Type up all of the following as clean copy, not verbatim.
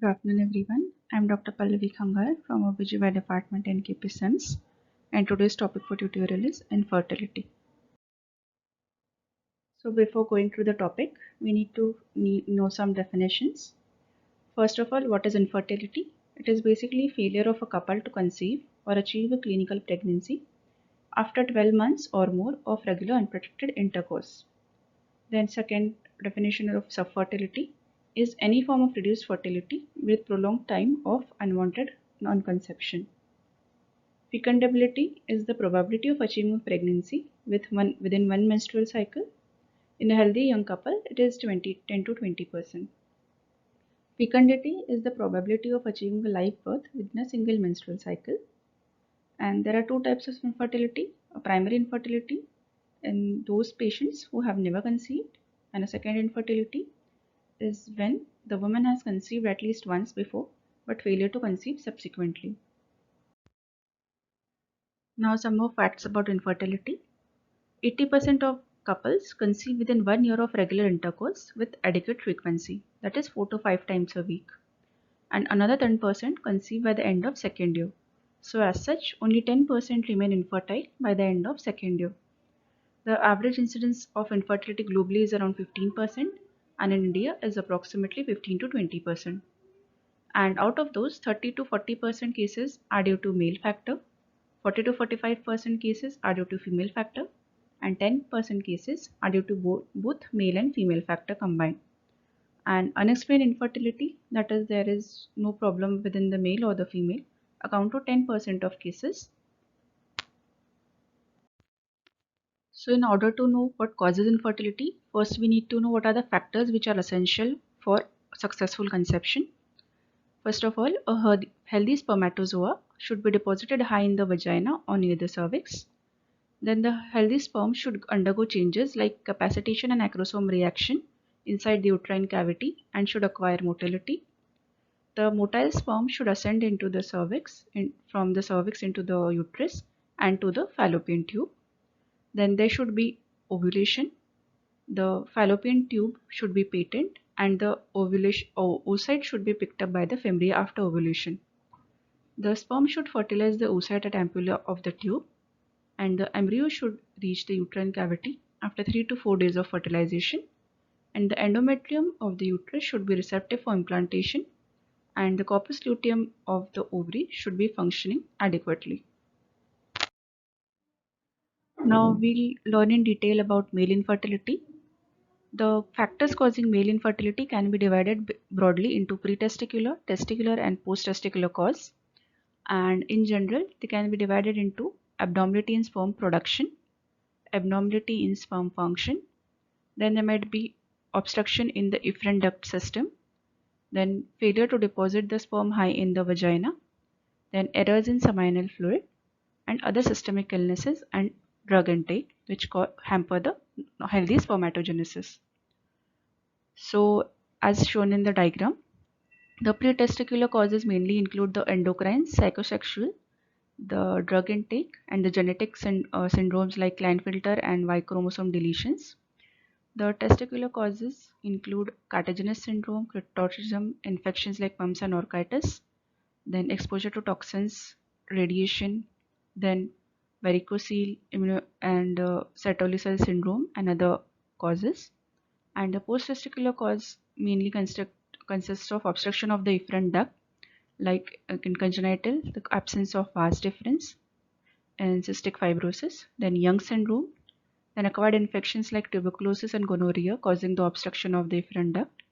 Good afternoon, everyone. I'm Dr. Pallavi Khangar from OBGYN department in KP SIMS, and today's topic for tutorial is infertility. So before going through the topic, we need to know some definitions. First of all, what is infertility? It is basically failure of a couple to conceive or achieve a clinical pregnancy after 12 months or more of regular unprotected intercourse. Then second definition of subfertility is any form of reduced fertility with prolonged time of unwanted non-conception. Fecundability is the probability of achieving pregnancy within one menstrual cycle. In a healthy young couple, it is 10 to 20%. Fecundity is the probability of achieving a live birth within a single menstrual cycle. And there are two types of infertility: a primary infertility in those patients who have never conceived, and a second infertility is when the woman has conceived at least once before but failure to conceive subsequently. Now some more facts about infertility. 80% of couples conceive within 1 year of regular intercourse with adequate frequency, that is 4 to 5 times a week, and another 10% conceive by the end of second year. So as such, only 10% remain infertile by the end of second year. The average incidence of infertility globally is around 15%, and in India is approximately 15 to 20%. And out of those, 30 to 40% cases are due to male factor, 40 to 45% cases are due to female factor, and 10% cases are due to both male and female factor combined. And unexplained infertility, that is, there is no problem within the male or the female, account to 10% of cases. So in order to know what causes infertility, first we need to know what are the factors which are essential for successful conception. First of all, a healthy spermatozoa should be deposited high in the vagina or near the cervix. Then the healthy sperm should undergo changes like capacitation and acrosome reaction inside the uterine cavity and should acquire motility. The motile sperm should ascend into the cervix, from the cervix into the uterus and to the fallopian tube. Then there should be ovulation. The fallopian tube should be patent and the oocyte should be picked up by the fembrua after ovulation. The sperm should fertilize the oocyte at ampulla of the tube, and the embryo should reach the uterine cavity after 3 to 4 days of fertilization, and the endometrium of the uterus should be receptive for implantation, and the corpus luteum of the ovary should be functioning adequately. Now we'll learn in detail about male infertility. The factors causing male infertility can be divided broadly into pretesticular, testicular, and post-testicular cause. And in general, they can be divided into abnormality in sperm production, abnormality in sperm function, then there might be obstruction in the efferent duct system, then failure to deposit the sperm high in the vagina, then errors in seminal fluid, and other systemic illnesses and drug intake which hamper the healthy spermatogenesis. So as shown in the diagram, the pretesticular causes mainly include the endocrine, psychosexual, the drug intake, and the genetic syndromes like Klinefelter and Y chromosome deletions. The testicular causes include cartilaginous syndrome, cryptorchism, infections like mumps and orchitis, then exposure to toxins, radiation, then varicocele and Sertoli syndrome and other causes. And the post-testicular cause mainly consists of obstruction of the efferent duct, like in congenital, the absence of vas deferens and cystic fibrosis, then Young syndrome, then acquired infections like tuberculosis and gonorrhea causing the obstruction of the efferent duct,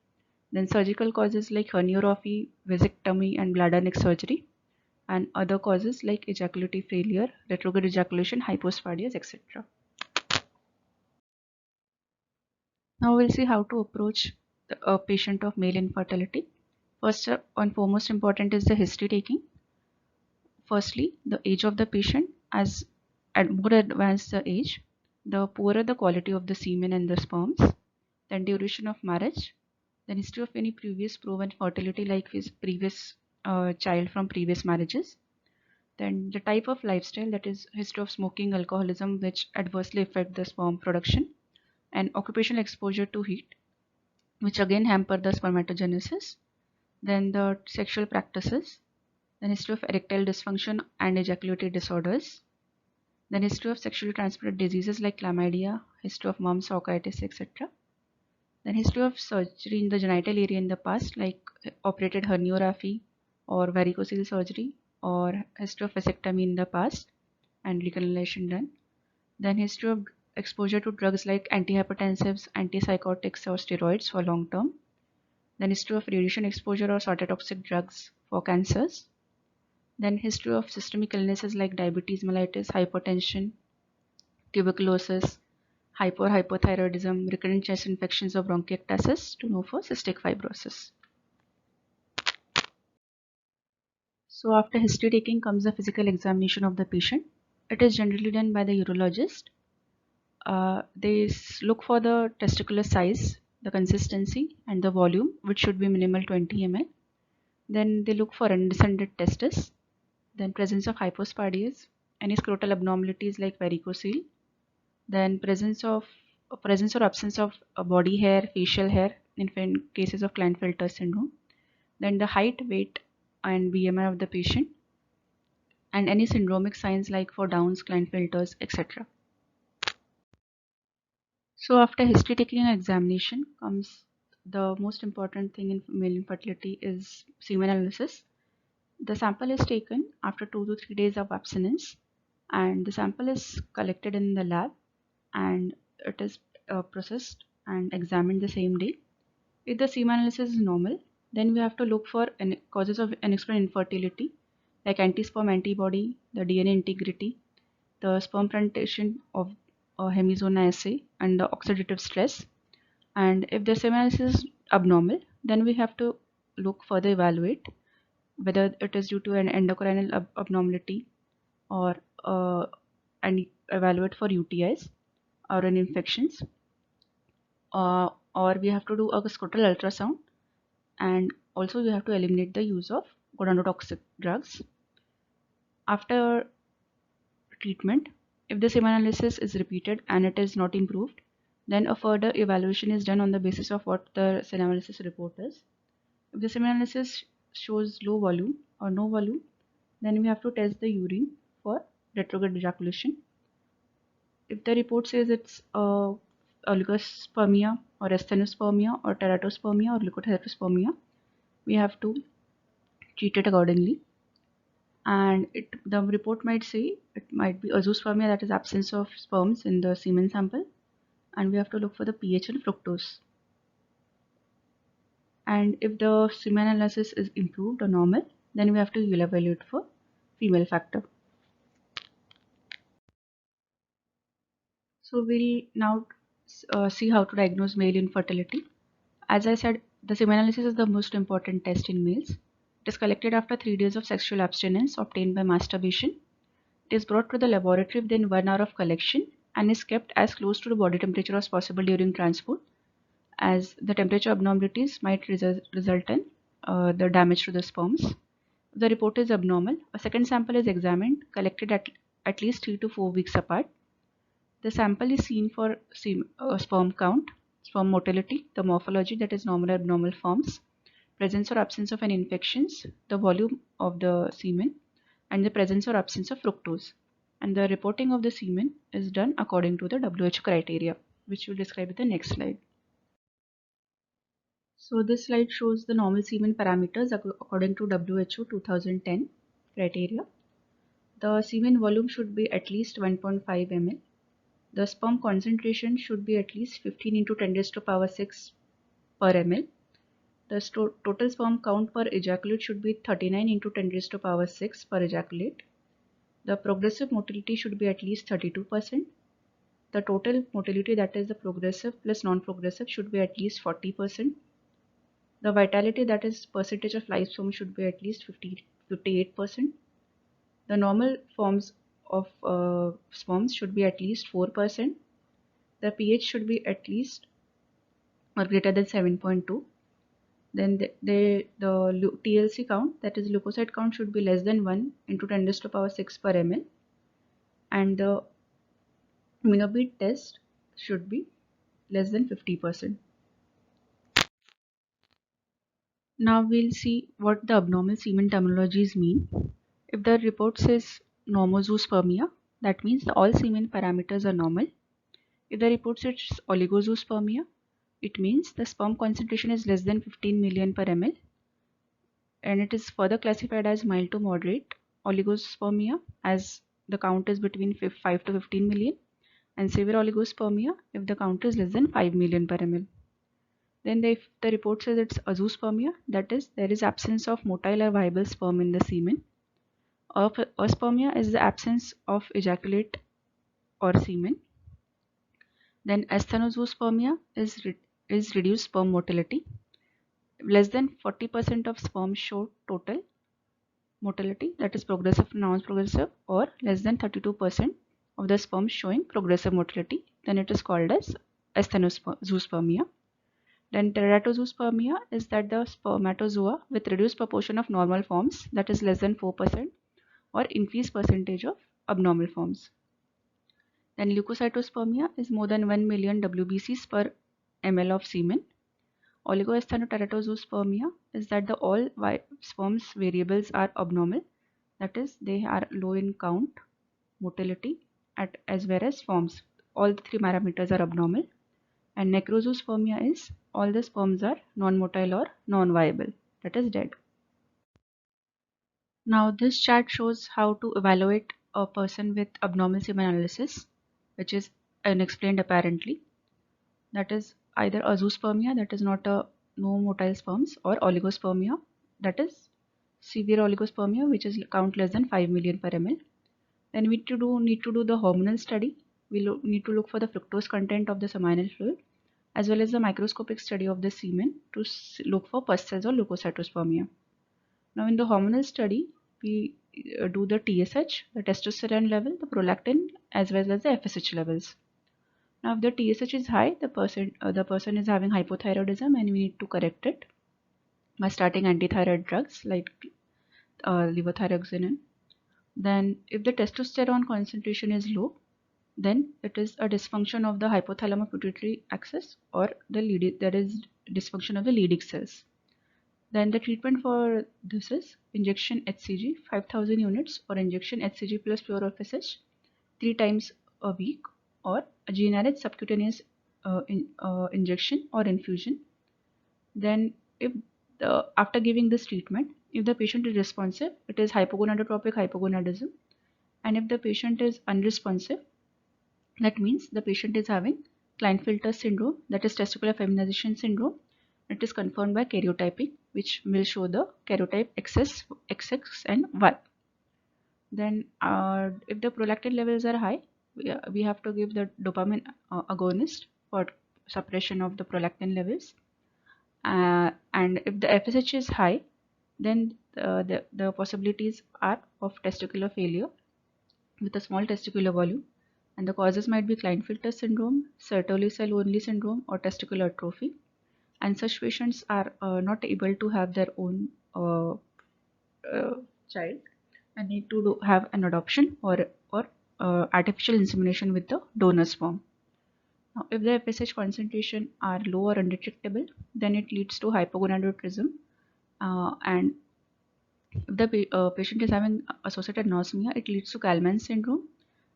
then surgical causes like herniorrhaphy, vasectomy, and bladder neck surgery, and other causes like ejaculative failure, retrograde ejaculation, hypospadias, etc. Now we'll see how to approach a patient of male infertility. First and foremost important is the history taking. Firstly, the age of the patient. As at more advanced the age, the poorer the quality of the semen and the sperms. Then duration of marriage. Then history of any previous proven fertility like his previous child from previous marriages. Then the type of lifestyle, that is history of smoking, alcoholism, which adversely affect the sperm production, and occupational exposure to heat, which again hamper the spermatogenesis. Then the sexual practices, then history of erectile dysfunction and ejaculatory disorders, then history of sexually transmitted diseases like chlamydia, history of mumps, orchitis, etc. Then history of surgery in the genital area in the past, like operated herniorrhaphy or varicocele surgery, or history of vasectomy in the past and recanalization done. Then history of exposure to drugs like antihypertensives, antipsychotics or steroids for long term. Then history of radiation exposure or cytotoxic drugs for cancers. Then history of systemic illnesses like diabetes mellitus, hypertension, tuberculosis, hypothyroidism, recurrent chest infections or bronchiectasis to know for cystic fibrosis. So after history taking comes the physical examination of the patient. It is generally done by the urologist. They look for the testicular size, the consistency and the volume, which should be minimal 20 ml. Then they look for undescended testis, then presence of hypospadias, any scrotal abnormalities like varicocele, then presence or absence of body hair, facial hair in cases of Klinefelter syndrome, then the height, weight and BMI of the patient, and any syndromic signs like for Downs, Klinefelters, etc. So after history taking an examination comes the most important thing in male infertility is semen analysis. The sample is taken after 2 to 3 days of abstinence, and the sample is collected in the lab and it is processed and examined the same day. If the semen analysis is normal, then we have to look for causes of unexplained infertility like anti-sperm antibody, the DNA integrity, the sperm presentation of hemizona assay, and the oxidative stress. And if the semen analysis is abnormal, then we have to look further evaluate whether it is due to an endocrinal abnormality or and evaluate for UTIs or an infections, or we have to do a scrotal ultrasound, and also we have to eliminate the use of gonadotoxic drugs. After treatment, if the semen analysis is repeated and it is not improved, then a further evaluation is done on the basis of what the semen analysis report is. If the semen analysis shows low volume or no volume, then we have to test the urine for retrograde ejaculation. If the report says it's oligospermia or asthenospermia or teratospermia or leukoteratospermia, we have to treat it accordingly. And the report might say it might be azoospermia, that is absence of sperms in the semen sample, and we have to look for the pH and fructose. And if the semen analysis is improved or normal, then we have to evaluate for female factor. So we'll now see how to diagnose male infertility. As I said, the semen analysis is the most important test in males. It is collected after 3 days of sexual abstinence obtained by masturbation. It is brought to the laboratory within 1 hour of collection and is kept as close to the body temperature as possible during transport, as the temperature abnormalities might result in the damage to the sperms. If the report is abnormal, a second sample is examined, collected at least 3 to 4 weeks apart. The sample is seen for sperm count, sperm motility, the morphology, that is normal or abnormal forms, presence or absence of any infections, the volume of the semen, and the presence or absence of fructose. And the reporting of the semen is done according to the WHO criteria, which we'll describe in the next slide. So this slide shows the normal semen parameters according to WHO 2010 criteria. The semen volume should be at least 1.5 ml. The sperm concentration should be at least 15 into 10 raised to power 6 per ml. The total sperm count per ejaculate should be 39 into 10 raised to power 6 per ejaculate. The progressive motility should be at least 32%. The total motility, that is the progressive plus non-progressive, should be at least 40%. The vitality, that is percentage of live sperm, should be at least 58%. The normal forms of sperms should be at least 4%. The pH should be at least or greater than 7.2. Then the TLC count, that is leukocyte count, should be less than 1 into 10 raised to power 6 per ml. And the Minobead test should be less than 50%. Now we'll see what the abnormal semen terminologies mean. If the report says normozoospermia, that means all semen parameters are normal. If the report says oligozoospermia, it means the sperm concentration is less than 15 million per ml, and it is further classified as mild to moderate oligospermia as the count is between 5 to 15 million, and severe oligospermia if the count is less than 5 million per ml. Then if the report says it's azoospermia, that is there is absence of motile or viable sperm in the semen. Aspermia is the absence of ejaculate or semen. Then asthenozoospermia is reduced sperm motility. Less than 40% of sperm show total motility, that is progressive, non-progressive, or less than 32% of the sperm showing progressive motility, then it is called as asthenozoospermia. Then teratozoospermia is that the spermatozoa with reduced proportion of normal forms, that is less than 4%, or increased percentage of abnormal forms. Then leukocytospermia is more than 1 million WBCs per ml of semen. Oligoasthenoteratozoospermia is that the all sperms variables are abnormal, that is they are low in count, motility, as well as forms. All the three parameters are abnormal. And necrozoospermia is all the sperms are non-motile or non-viable, that is dead. Now this chart shows how to evaluate a person with abnormal semen analysis, which is unexplained apparently. That is either azoospermia, that is not a no motile sperms, or oligospermia, that is severe oligospermia, which is count less than 5 million per ml. Then we need to do the hormonal study. We need to look for the fructose content of the seminal fluid, as well as the microscopic study of the semen to look for pus cells or leukocytospermia. Now in the hormonal study, we do the TSH, the testosterone level, the prolactin, as well as the FSH levels. Now if the TSH is high, the person is having hypothyroidism, and we need to correct it by starting antithyroid drugs like levothyroxine. Then if the testosterone concentration is low, then it is a dysfunction of the hypothalamo pituitary axis, or there is dysfunction of the Leydig cells. Then the treatment for this is injection HCG 5000 units or injection HCG plus pure FSH 3 times a week, or a GnRH subcutaneous injection or infusion. Then if after giving this treatment, if the patient is responsive, it is hypogonadotropic hypogonadism, and if the patient is unresponsive, that means the patient is having Klinefelter syndrome, that is testicular feminization syndrome. It is confirmed by karyotyping, which will show the karyotype XX, XX and Y. Then if the prolactin levels are high, we have to give the dopamine agonist for suppression of the prolactin levels. And if the FSH is high, then the possibilities are of testicular failure with a small testicular volume, and the causes might be Klinefelter syndrome, Sertoli cell-only syndrome, or testicular atrophy. And such patients are not able to have their own child and need to have an adoption or artificial insemination with the donor sperm. Now, if the FSH concentration are low or undetectable, then it leads to hypogonadotrism, and if the patient is having associated anosmia, it leads to Kallmann syndrome,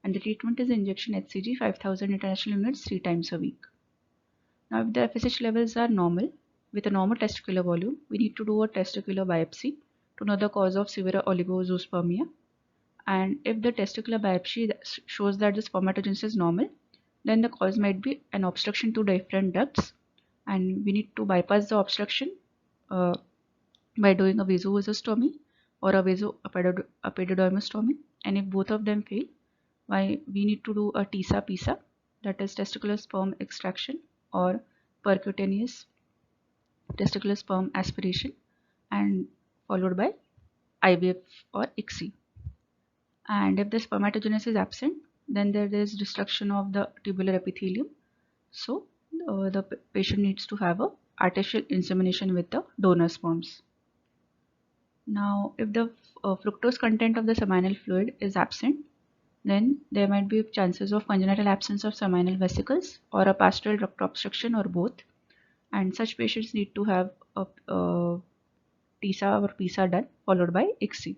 and the treatment is injection HCG 5000 international units 3 times a week. Now, if the FSH levels are normal with a normal testicular volume, we need to do a testicular biopsy to know the cause of severe oligozoospermia. And if the testicular biopsy shows that the spermatogenesis is normal, then the cause might be an obstruction to different ducts, and we need to bypass the obstruction by doing a vasovasostomy or a vasoepididymostomy. And if both of them fail, we need to do a TISA-PISA, that is testicular sperm extraction or percutaneous testicular sperm aspiration, and followed by IVF or ICSI. And if the spermatogenesis is absent, then there is destruction of the tubular epithelium. So the patient needs to have a artificial insemination with the donor sperms. Now, if the fructose content of the seminal fluid is absent, then there might be chances of congenital absence of seminal vesicles or a pastoral duct obstruction or both. And such patients need to have a TISA or PISA done, followed by ICSI.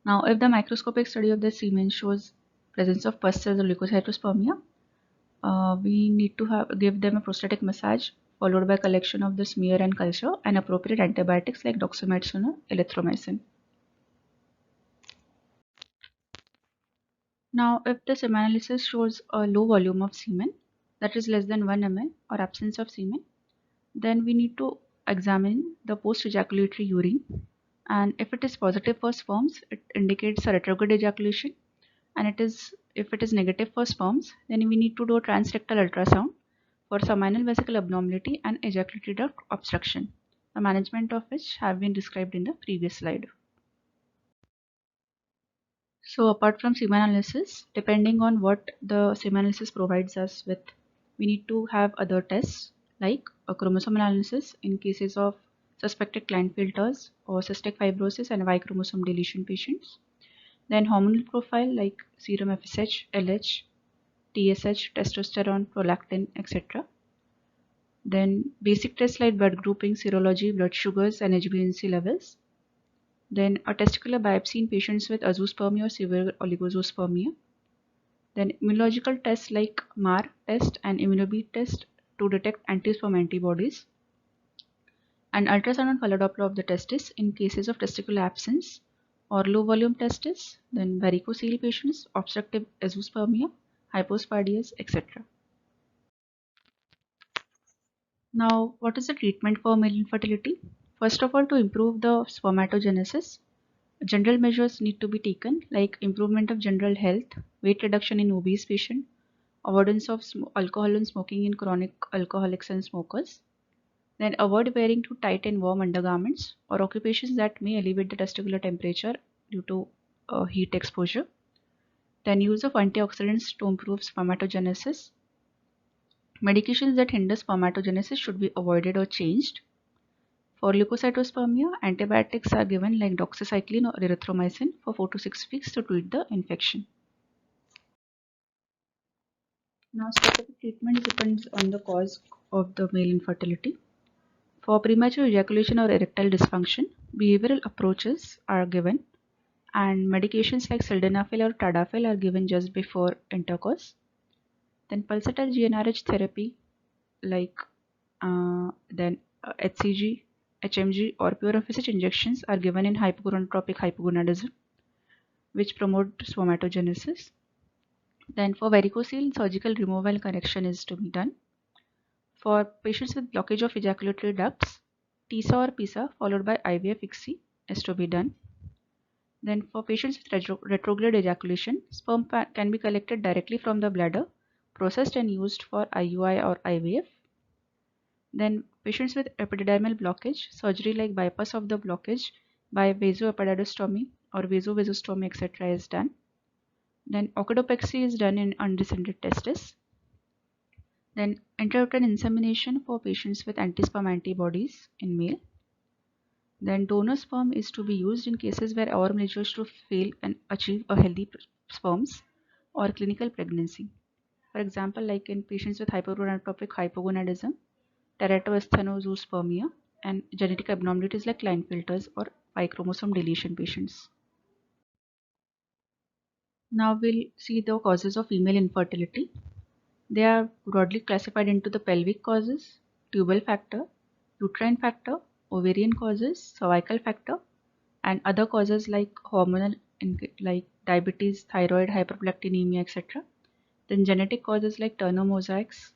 Now, if the microscopic study of the semen shows presence of pus cells or leukocytospermia, we need to give them a prostatic massage, followed by collection of the smear and culture and appropriate antibiotics like doxycycline or erythromycin. Now, if the semanalysis shows a low volume of semen, that is less than 1 ml or absence of semen, then we need to examine the post-ejaculatory urine, and if it is positive for sperms, it indicates a retrograde ejaculation, and if it is negative for sperms, then we need to do a transrectal ultrasound for seminal vesicle abnormality and ejaculatory duct obstruction, the management of which have been described in the previous slide. So apart from semen analysis, depending on what the semen analysis provides us with, we need to have other tests like a chromosome analysis in cases of suspected Klinefelters or cystic fibrosis and Y chromosome deletion patients. Then hormonal profile like serum FSH, LH, TSH, testosterone, prolactin, etc. Then basic tests like blood grouping, serology, blood sugars, and HbA1c levels. Then a testicular biopsy in patients with azoospermia or severe oligozoospermia. Then immunological tests like MAR test and immunobead test to detect anti-sperm antibodies. And ultrasound and color Doppler of the testis in cases of testicular absence or low volume testis. Then varicocele patients, obstructive azoospermia, hypospadias, etc. Now, what is the treatment for male infertility? First of all, to improve the spermatogenesis, general measures need to be taken like improvement of general health, weight reduction in obese patient, avoidance of alcohol and smoking in chronic alcoholics and smokers. Then avoid wearing too tight and warm undergarments or occupations that may elevate the testicular temperature due to heat exposure. Then use of antioxidants to improve spermatogenesis. Medications that hinder spermatogenesis should be avoided or changed. For leukocytospermia, antibiotics are given like doxycycline or erythromycin for 4 to 6 weeks to treat the infection. Now, specific treatment depends on the cause of the male infertility. For premature ejaculation or erectile dysfunction, behavioral approaches are given, and medications like sildenafil or tadalafil are given just before intercourse. Then pulsatile GnRH therapy like HCG, HMG or pure FSH injections are given in hypogonadotropic hypogonadism, which promote spermatogenesis. Then for varicocele, surgical removal correction is to be done. For patients with blockage of ejaculatory ducts, TISA or PISA followed by IVF ICSI is to be done. Then for patients with retrograde ejaculation, sperm can be collected directly from the bladder, processed and used for IUI or IVF. Then patients with epididymal blockage, surgery like bypass of the blockage by vasoepididostomy or vasovasostomy etc. is done. Then orchidopexy is done in undescended testis. Then intrauterine insemination for patients with anti-sperm antibodies in male. Then donor sperm is to be used in cases where our measures to fail and achieve a healthy sperms or clinical pregnancy. For example, like in patients with hypogonadotropic hypogonadism, teratoasthenozoospermia, and genetic abnormalities like Klinefelters or Y chromosome deletion patients. Now we'll see the causes of female infertility. They are broadly classified into the pelvic causes, tubal factor, uterine factor, ovarian causes, cervical factor, and other causes like hormonal, like diabetes, thyroid, hyperprolactinemia, etc. Then genetic causes like Turner mosaics,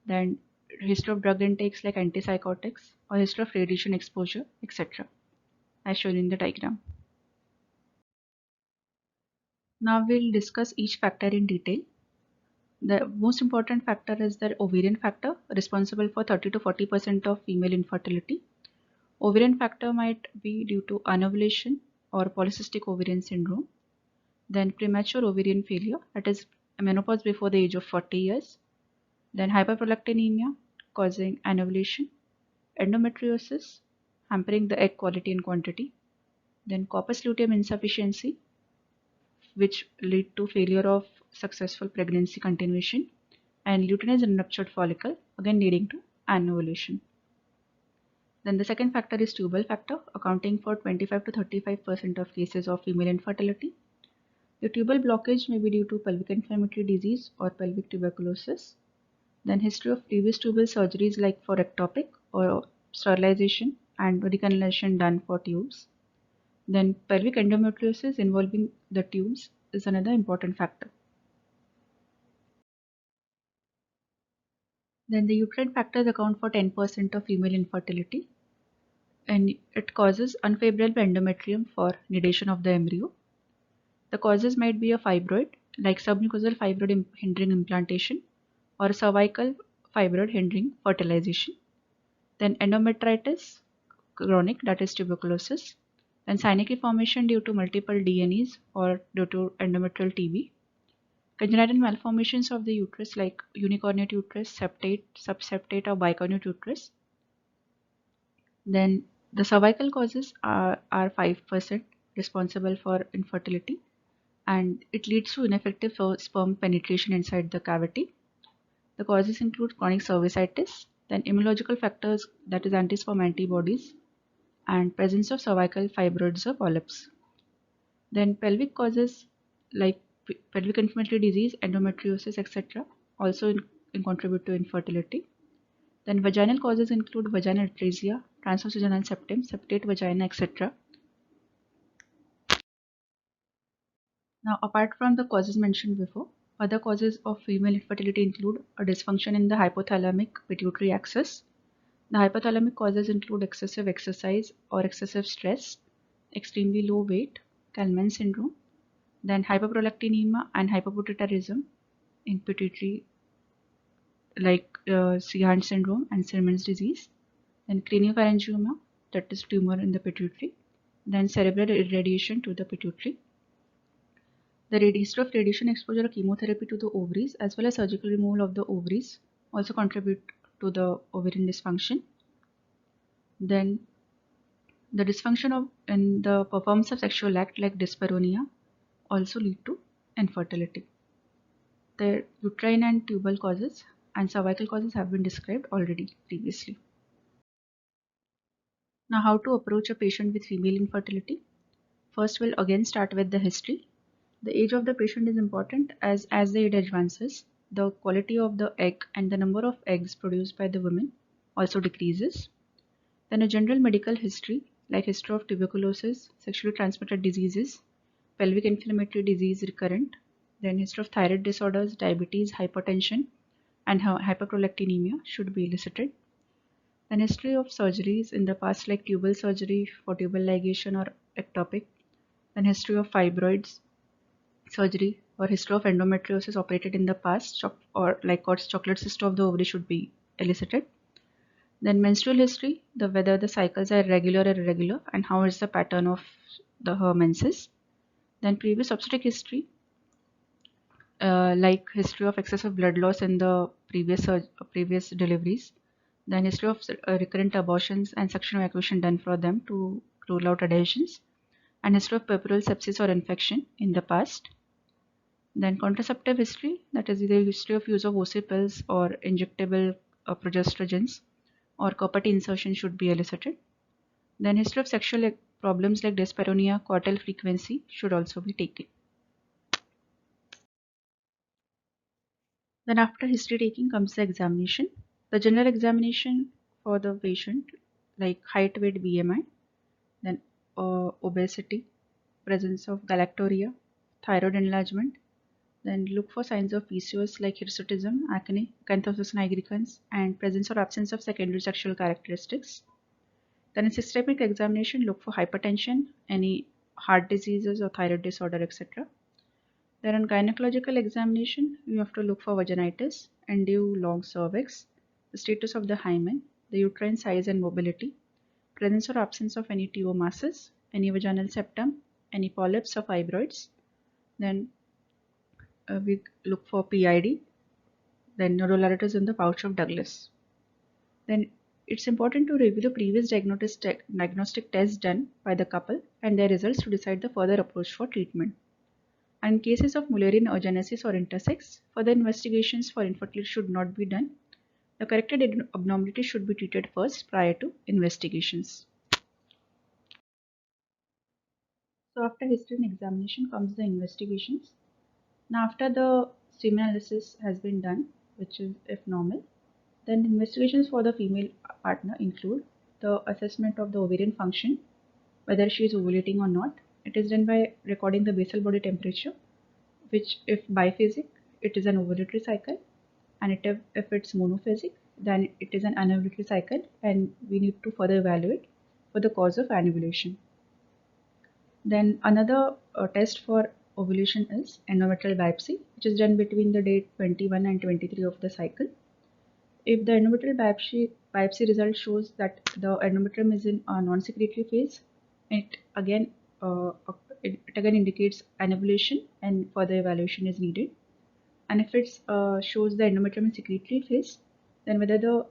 then history of drug intakes like antipsychotics, or history of radiation exposure, etc. as shown in the diagram. Now we'll discuss each factor in detail. The most important factor is the ovarian factor, responsible for 30 to 40% of female infertility. Ovarian factor might be due to anovulation or polycystic ovarian syndrome. Then premature ovarian failure, that is menopause before the age of 40 years. Then hyperprolactinemia causing anovulation. Endometriosis, hampering the egg quality and quantity. Then corpus luteum insufficiency, which lead to failure of successful pregnancy continuation, and luteinized unruptured follicle, again leading to anovulation. Then the second factor is tubal factor, accounting for 25 to 35% of cases of female infertility. The tubal blockage may be due to pelvic inflammatory disease or pelvic tuberculosis. Then history of previous tubal surgeries like for ectopic or sterilization and reconvolution done for tubes. Then pelvic endometriosis involving the tubes is another important factor. Then the uterine factors account for 10% of female infertility, and it causes unfavorable endometrium for nidation of the embryo. The causes might be a fibroid, like submucosal fibroid hindering implantation, or a cervical fibroid hindering fertilization. Then endometritis chronic, that is tuberculosis. Then synechial formation due to multiple DNEs or due to endometrial TB. Congenital malformations of the uterus like unicornate uterus, septate, subseptate, or bicornate uterus. Then the cervical causes are 5% responsible for infertility, and it leads to ineffective sperm penetration inside the cavity. The causes include chronic cervicitis, then immunological factors, that is anti-sperm antibodies, and presence of cervical fibroids or polyps. Then pelvic causes like pelvic inflammatory disease, endometriosis, etc. also contribute to infertility. Then vaginal causes include vaginal atresia, transvaginal septum, septate vagina, etc. Now, apart from the causes mentioned before, other causes of female infertility include a dysfunction in the hypothalamic pituitary axis. The hypothalamic causes include excessive exercise or excessive stress, extremely low weight, Kallmann syndrome, then hyperprolactinemia and hypopituitarism in pituitary like Seehan syndrome and Siemens disease, then craniopharyngioma, that is tumor in the pituitary, then cerebral irradiation to the pituitary. The history of radiation exposure or chemotherapy to the ovaries as well as surgical removal of the ovaries also contribute to the ovarian dysfunction. Then the dysfunction in the performance of sexual act like dyspareunia also lead to infertility. The uterine and tubal causes and cervical causes have been described already previously. Now, how to approach a patient with female infertility? First, we'll again start with the history. The age of the patient is important as the age advances, the quality of the egg and the number of eggs produced by the woman also decreases. Then a general medical history like history of tuberculosis, sexually transmitted diseases, pelvic inflammatory disease recurrent, then history of thyroid disorders, diabetes, hypertension, and hyperprolactinemia should be elicited. Then history of surgeries in the past like tubal surgery for tubal ligation or ectopic, then history of fibroids surgery or history of endometriosis operated in the past or like chocolate cyst of the ovary should be elicited. Then menstrual history, whether the cycles are regular or irregular and how is the pattern of her menses. Then previous obstetric history, like history of excessive blood loss in the previous deliveries. Then history of recurrent abortions and suction evacuation done for them to rule out adhesions. And history of puerperal sepsis or infection in the past. Then contraceptive history, that is the history of use of OC pills or injectable progestrogens or copper T insertion should be elicited. Then history of sexual problems like dyspareunia, coital frequency should also be taken. Then after history taking comes the examination. The general examination for the patient like height, weight, BMI, then obesity, presence of galactorrhea, thyroid enlargement. Then look for signs of PCOS like hirsutism, acne, acanthosis nigricans, and presence or absence of secondary sexual characteristics. Then in systemic examination, look for hypertension, any heart diseases or thyroid disorder, etc. Then on gynecological examination, you have to look for vaginitis, undue long cervix, the status of the hymen, the uterine size and mobility, presence or absence of any tumor masses, any vaginal septum, any polyps or fibroids. Then we look for PID, then nodularitis in the pouch of Douglas. Then it's important to review the previous diagnostic tests done by the couple and their results to decide the further approach for treatment. And in cases of Mullerian agenesis or intersex, further investigations for infertility should not be done. The corrected abnormality should be treated first prior to investigations. So after history and examination comes the investigations. Now after the semen analysis has been done, which is if normal, then investigations for the female partner include the assessment of the ovarian function, whether she is ovulating or not. It is done by recording the basal body temperature, which if biphasic, it is an ovulatory cycle, and if it's monophasic, then it is an anovulatory cycle, and we need to further evaluate for the cause of anovulation. Then another test for ovulation is endometrial biopsy, which is done between the date 21 and 23 of the cycle. If the endometrial biopsy result shows that the endometrium is in a non-secretory phase, it again uh, it again indicates anovulation and further evaluation is needed. And if it shows the endometrium in secretory phase, then whether the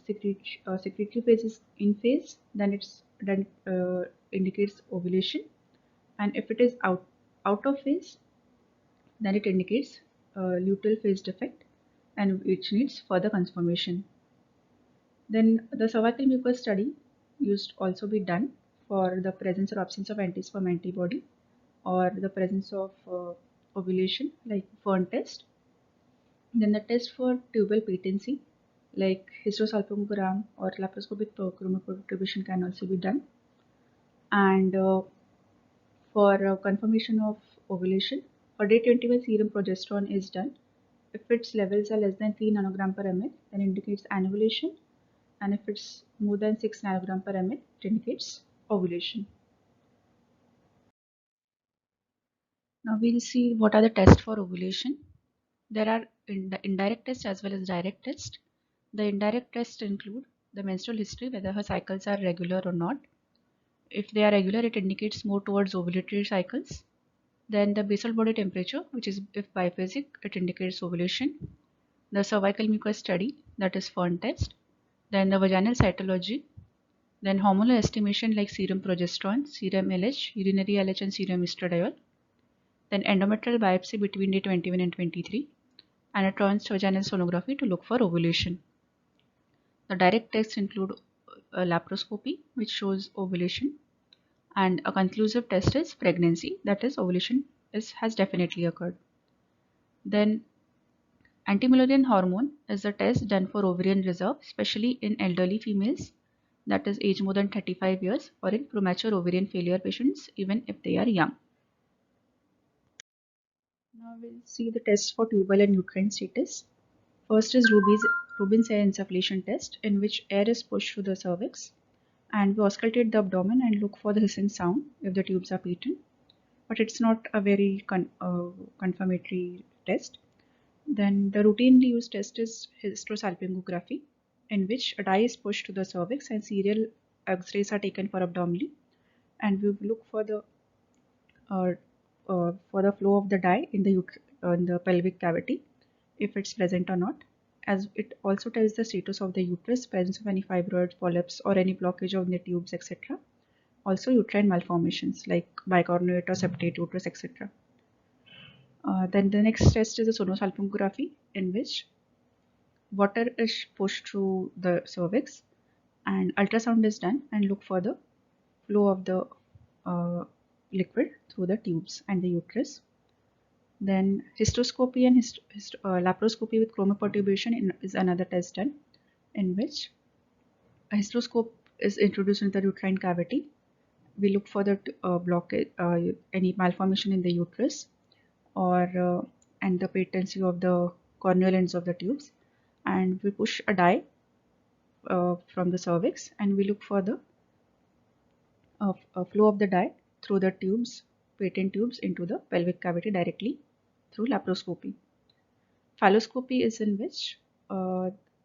secretory phase is in phase, then indicates ovulation, and if it is out of phase, then it indicates luteal phase defect, and which needs further confirmation. Then the cervical mucus study used also be done for the presence or absence of anti-sperm antibody, or the presence of ovulation like Fern test. Then the test for tubal patency like hysterosalpingogram or laparoscopic chromatocontribution can also be done. And for confirmation of ovulation, for day 21 serum progesterone is done. If its levels are less than 3 nanogram per ml, then indicates anovulation, and if it's more than 6 nanogram per ml, it indicates ovulation. Now we'll see what are the tests for ovulation. There are indirect tests as well as direct tests. The indirect tests include the menstrual history, whether her cycles are regular or not. If they are regular, it indicates more towards ovulatory cycles. Then the basal body temperature, which is if biphasic, it indicates ovulation. The cervical mucus study, that is Fern test. Then the vaginal cytology. Then hormonal estimation like serum progesterone, serum LH, urinary LH, and serum estradiol. Then endometrial biopsy between day 21 and 23, and a transvaginal sonography to look for ovulation. The direct tests include a laparoscopy, which shows ovulation, and a conclusive test is pregnancy, that is ovulation has definitely occurred. Then anti-Mullerian hormone is a test done for ovarian reserve, especially in elderly females, that is age more than 35 years, or in premature ovarian failure patients, even if they are young. Now we'll see the tests for tubal and uterine status. First is Rubin's air insufflation test, in which air is pushed through the cervix, and we auscultate the abdomen and look for the hissing sound if the tubes are patent, but it's not a very confirmatory test. Then the routinely used test is hysterosalpingography, in which a dye is pushed to the cervix and serial X-rays are taken for abdominally, and we look uh, for the flow of the dye in the pelvic cavity, if it's present or not. As it also tells the status of the uterus, presence of any fibroids, polyps, or any blockage of the tubes, etc. Also uterine malformations like bicornuate or septate uterus, etc. Then the next test is the sonosalpingography, in which water is pushed through the cervix and ultrasound is done and look for the flow of the liquid through the tubes and the uterus. Then hysteroscopy and laparoscopy with chromoperturbation is another test done, in which a hysteroscope is introduced into the uterine cavity. We look for the blockage, any malformation in the uterus, or and the patency of the corneal ends of the tubes, and we push a dye from the cervix and we look for the flow of the dye through the tubes, patent tubes, into the pelvic cavity directly through laparoscopy. Phalloscopy is in which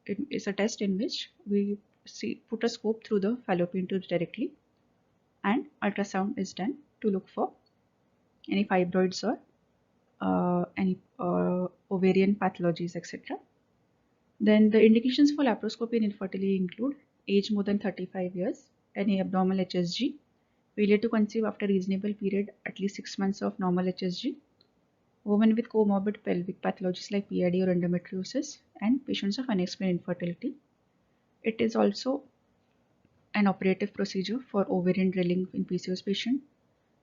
it is a test in which we put a scope through the fallopian tubes directly, and ultrasound is done to look for any fibroids or any ovarian pathologies, etc. Then the indications for laparoscopy in infertility include age more than 35 years, any abnormal HSG, failure to conceive after reasonable period, at least 6 months of normal HSG, women with comorbid pelvic pathologies like PID or endometriosis, and patients of unexplained infertility. It is also an operative procedure for ovarian drilling in PCOS patient,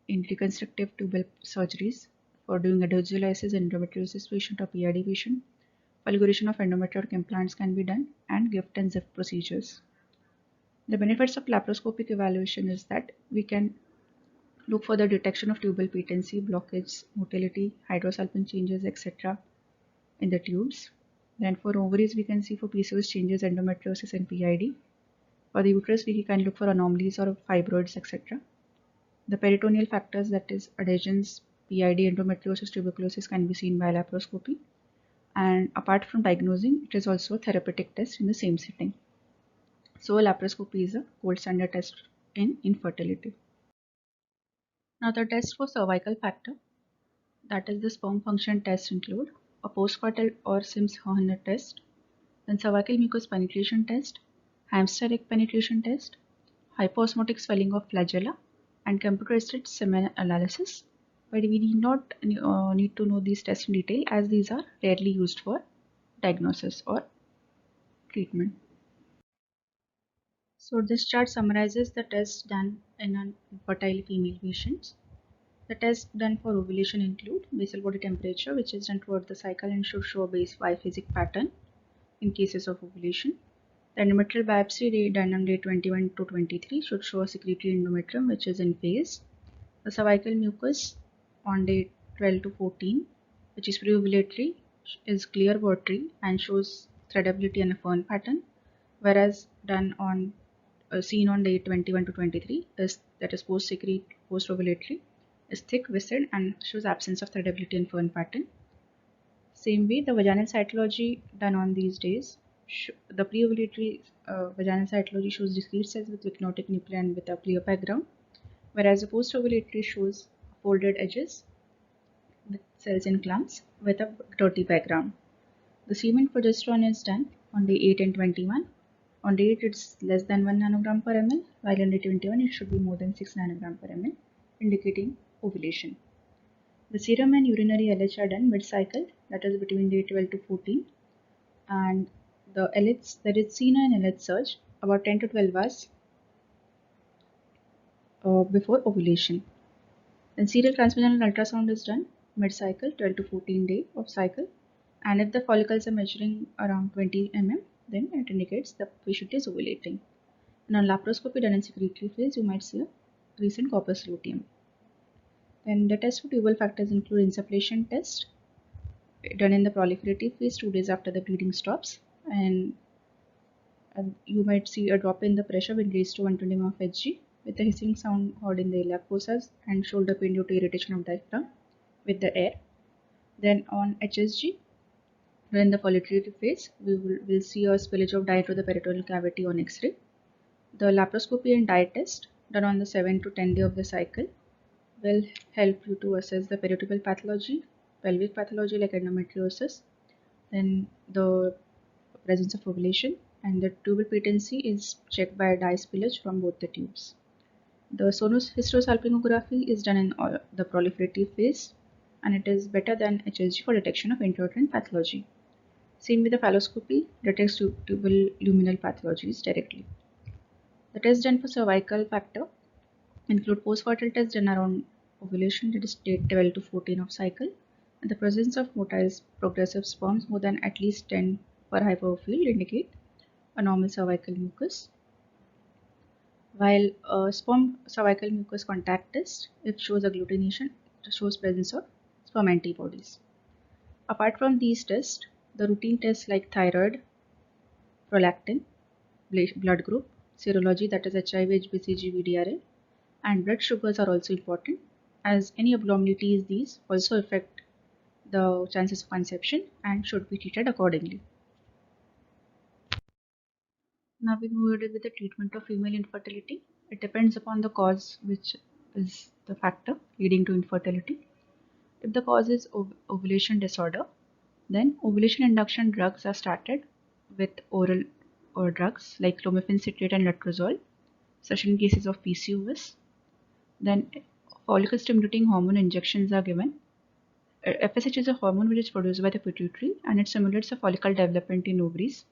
in reconstructive tubal surgeries for doing adenolysis in endometriosis patient or PID patient. Fulguration of endometrial implants can be done, and gift and ZIP procedures. The benefits of laparoscopic evaluation is that we can look for the detection of tubal patency, blockage, motility, hydrosalpin changes, etc. in the tubes. Then for ovaries, we can see for PCOS changes, endometriosis, and PID. For the uterus, we can look for anomalies or fibroids, etc. The peritoneal factors, that is adhesions, PID, endometriosis, tuberculosis, can be seen by laparoscopy. And apart from diagnosing, it is also a therapeutic test in the same setting. So laparoscopy is a gold standard test in infertility. Now the test for cervical factor, that is the sperm function test, include a postcoital or Sims-Horner test, then cervical mucous penetration test, hamster egg penetration test, hypoosmotic swelling of flagella, and computer-assisted semen analysis. But we need not need to know these tests in detail, as these are rarely used for diagnosis or treatment. So this chart summarizes the tests done in infertile female patients. The tests done for ovulation include basal body temperature, which is done throughout the cycle and should show a base biphasic pattern in cases of ovulation. The endometrial biopsy done on day 21 to 23 should show a secretory endometrium which is in phase. The cervical mucus on day 12 to 14, which is pre-ovulatory, is clear watery and shows threadability and a fern pattern, whereas done on seen on day 21 to 23 is, that is post-secrete, post-ovulatory, is thick, viscid, and shows absence of threadability and fern pattern. Same way, the vaginal cytology done on these days, the pre-ovulatory vaginal cytology shows discrete cells with lymphatic nuclei and with a clear background, whereas the post-ovulatory shows folded edges with cells in clumps with a dirty background. The semen progesterone is done on day 8 and 21. On day 8, it's less than 1 nanogram per ml, while on day 21, it should be more than 6 nanogram per ml, indicating ovulation. The serum and urinary LH are done mid-cycle, that is between day 12 to 14, and the LH, that is CINA and LH surge, about 10 to 12 hours before ovulation. Then serial transvaginal ultrasound is done mid-cycle, 12 to 14 day of cycle, and if the follicles are measuring around 20 mm, then it indicates the patient is ovulating. And on laparoscopy done in secretory phase, you might see a recent corpus luteum. Then the test for tubal factors include insufflation test done in the proliferative phase 2 days after the bleeding stops, and you might see a drop in the pressure when raised to 120 mm of Hg with a hissing sound heard in the iliac fossas and shoulder pain due to irritation of diaphragm with the air. Then on HSG, when the proliferative phase, we will see a spillage of dye to the peritoneal cavity on X-ray. The laparoscopy and dye test done on the 7 to 10 day of the cycle will help you to assess the peritoneal pathology, pelvic pathology like endometriosis, then the presence of ovulation, and the tubal patency is checked by dye spillage from both the tubes. The sonohysterosalpingography is done in the proliferative phase, and it is better than HSG for detection of intrauterine pathology. Same with the phalloscopy, detects tubal luminal pathologies directly. The tests done for cervical factor include postcoital tests done around ovulation, that is day 12 to 14 of cycle, and the presence of motile progressive sperms more than at least 10 per hyperfield indicate a normal cervical mucus. While sperm cervical mucus contact test, it shows agglutination, it shows presence of sperm antibodies. Apart from these tests, the routine tests like thyroid, prolactin, blood group, serology, that is HIV, HBCG, VDRL, and blood sugars are also important, as any abnormalities these also affect the chances of conception and should be treated accordingly. Now we move ahead with the treatment of female infertility. It depends upon the cause, which is the factor leading to infertility. If the cause is ovulation disorder, then ovulation induction drugs are started with oral drugs like clomiphene citrate and letrozole, especially in cases of PCOS. Then follicle stimulating hormone injections are given FSH is a hormone which is produced by the pituitary and it stimulates the follicle development in ovaries.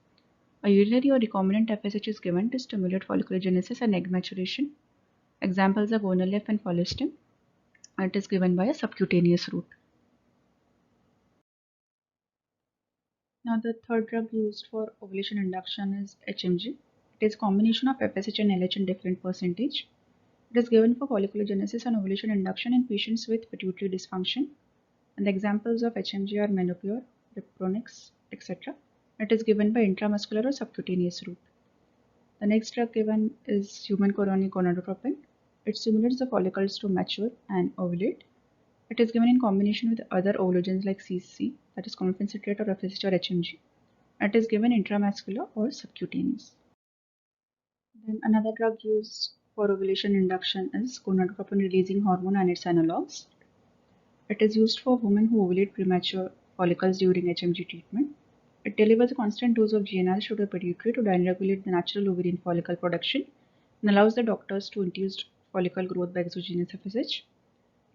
A urinary or recombinant FSH is given to stimulate folliculogenesis and egg maturation. Examples are Gonal-f and Follistim. It is given by a subcutaneous route. Now the third drug used for ovulation induction is HMG. It is a combination of FSH and LH in different percentage. It is given for folliculogenesis and ovulation induction in patients with pituitary dysfunction. And the examples of HMG are Menopur, Ripronix, etc. It is given by intramuscular or subcutaneous route. The next drug given is human chorionic gonadotropin. It stimulates the follicles to mature and ovulate. It is given in combination with other ovulogens like CC, that is clomiphene citrate or FSH or HMG. It is given intramuscular or subcutaneous. Then another drug used for ovulation induction is gonadotropin releasing hormone and its analogs. It is used for women who ovulate premature follicles during HMG treatment. It delivers a constant dose of GnRH to the pituitary to downregulate the natural ovarian follicle production and allows the doctors to induce follicle growth by exogenous FSH.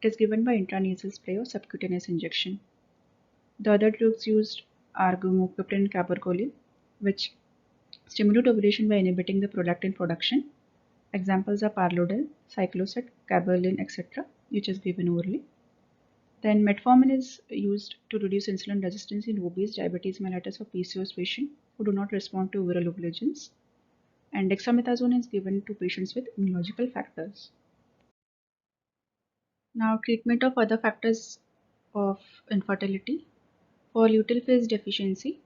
It is given by intranasal spray or subcutaneous injection. The other drugs used are gumopiprine and cabergoline, which stimulate ovulation by inhibiting the prolactin production. Examples are Parlodel, Cyclocet, Cabergoline, etc., which is given orally. Then metformin is used to reduce insulin resistance in obese, diabetes mellitus, or PCOS patients who do not respond to oral ovulations. And dexamethasone is given to patients with immunological factors. Now, treatment of other factors of infertility. For luteal phase deficiency,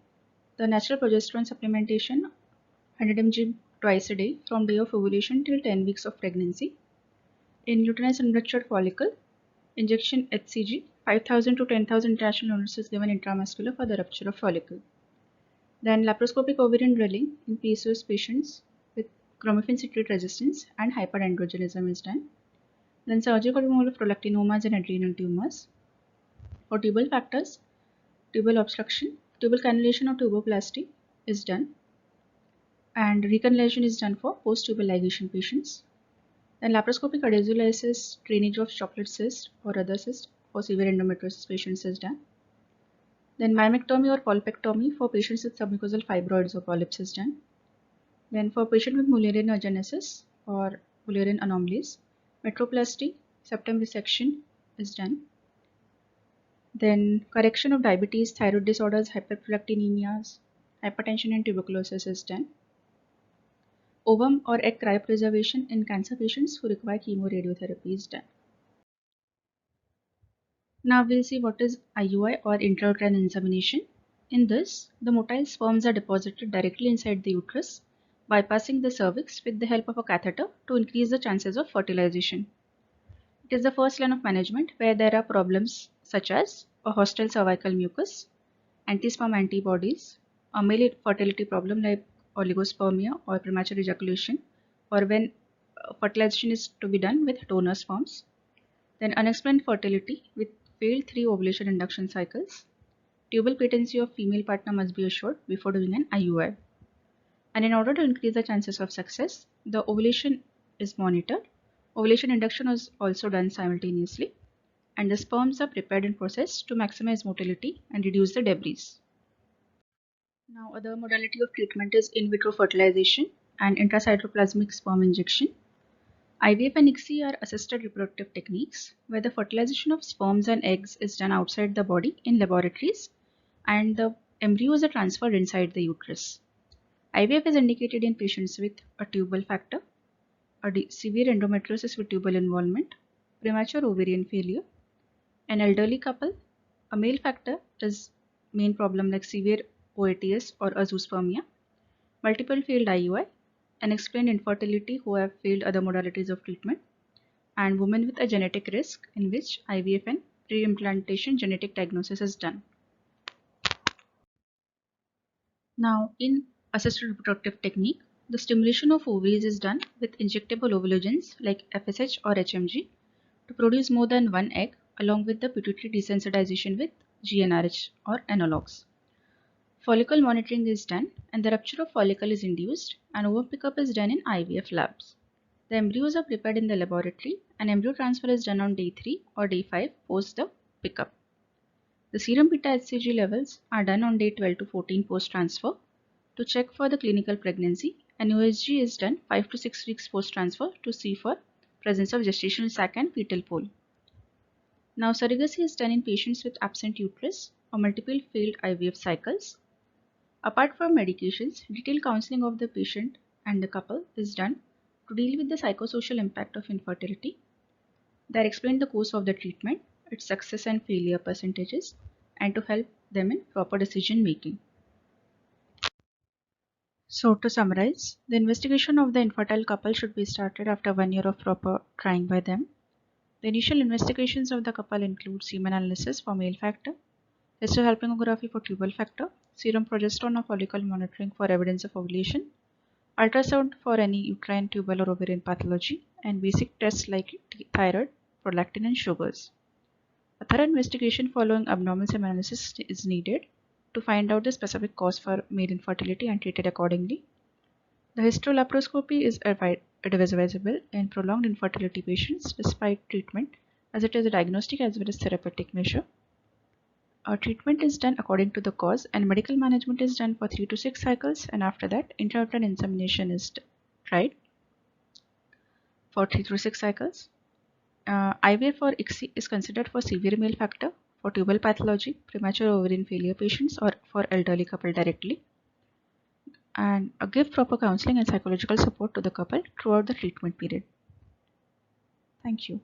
the natural progesterone supplementation 100 mg twice a day from day of ovulation till 10 weeks of pregnancy. In luteinized enriched follicle, injection HCG 5000 to 10,000 international units is given intramuscular for the rupture of follicle. Then laparoscopic ovarian drilling in PCOS patients with clomiphene citrate resistance and hyperandrogenism is done. Then surgical removal of prolactinomas and adrenal tumors. For tubal factors, tubal obstruction, tubal cannulation or tuboplasty is done. And recannulation is done for post-tubal ligation patients. Then laparoscopic adhesivolysis, drainage of chocolate cyst or other cyst for severe endometriosis patients is done. Then myomectomy or polypectomy for patients with submucosal fibroids or polyps is done. Then for patient with Mullerian agenesis or Mullerian anomalies, metroplasty, septum resection is done. Then correction of diabetes, thyroid disorders, hyperprolactinemias, hypertension and tuberculosis is done. Ovum or egg cryopreservation in cancer patients who require chemoradiotherapy is done. Now we'll see what is IUI or intrauterine insemination. In this, the motile sperms are deposited directly inside the uterus, bypassing the cervix with the help of a catheter to increase the chances of fertilization. It is the first line of management where there are problems such as a hostile cervical mucus, anti-sperm antibodies, a male fertility problem like oligospermia or premature ejaculation, or when fertilization is to be done with donor sperms. Then unexplained fertility with failed 3 ovulation induction cycles. Tubal patency of female partner must be assured before doing an IUI. And in order to increase the chances of success, the ovulation is monitored. Ovulation induction is also done simultaneously, and the sperms are prepared and processed to maximize motility and reduce the debris. Now, other modality of treatment is in vitro fertilization and intracytoplasmic sperm injection. IVF and ICSI are assisted reproductive techniques where the fertilization of sperms and eggs is done outside the body in laboratories and the embryos are transferred inside the uterus. IVF is indicated in patients with a tubal factor, severe endometriosis with tubal involvement, premature ovarian failure, an elderly couple, a male factor is main problem like severe OATS or azoospermia, multiple failed IUI, unexplained infertility who have failed other modalities of treatment, and women with a genetic risk in which IVF and pre-implantation genetic diagnosis is done. Now, in assisted reproductive technique, the stimulation of ovaries is done with injectable ovulogens like FSH or HMG to produce more than one egg along with the pituitary desensitization with GnRH or analogs. Follicle monitoring is done and the rupture of follicle is induced and ovum pickup is done in IVF labs. The embryos are prepared in the laboratory and embryo transfer is done on day 3 or day 5 post the pickup. The serum beta HCG levels are done on day 12 to 14 post-transfer to check for the clinical pregnancy, and USG is done 5 to 6 weeks post-transfer to see for presence of gestational sac and fetal pole. Now, surrogacy is done in patients with absent uterus or multiple failed IVF cycles. Apart from medications, detailed counseling of the patient and the couple is done to deal with the psychosocial impact of infertility. They explain the course of the treatment, its success and failure percentages, and to help them in proper decision making. So to summarize, the investigation of the infertile couple should be started after 1 year of proper trying by them. The initial investigations of the couple include semen analysis for male factor, hysterosalpingography for tubal factor, serum progesterone or follicle monitoring for evidence of ovulation, ultrasound for any uterine, tubal or ovarian pathology, and basic tests like thyroid, prolactin and sugars. A thorough investigation following abnormal semen analysis is needed to find out the specific cause for male infertility and treat it accordingly. The hysterolaparoscopy is advisable in prolonged infertility patients despite treatment, as it is a diagnostic as well as therapeutic measure. Treatment is done according to the cause, and medical management is done for 3 to 6 cycles, and after that intrauterine insemination is tried for 3 to 6 cycles. IVF for ICSI is considered for severe male factor, for tubal pathology, premature ovarian failure patients, or for elderly couple directly, and give proper counseling and psychological support to the couple throughout the treatment period. Thank you.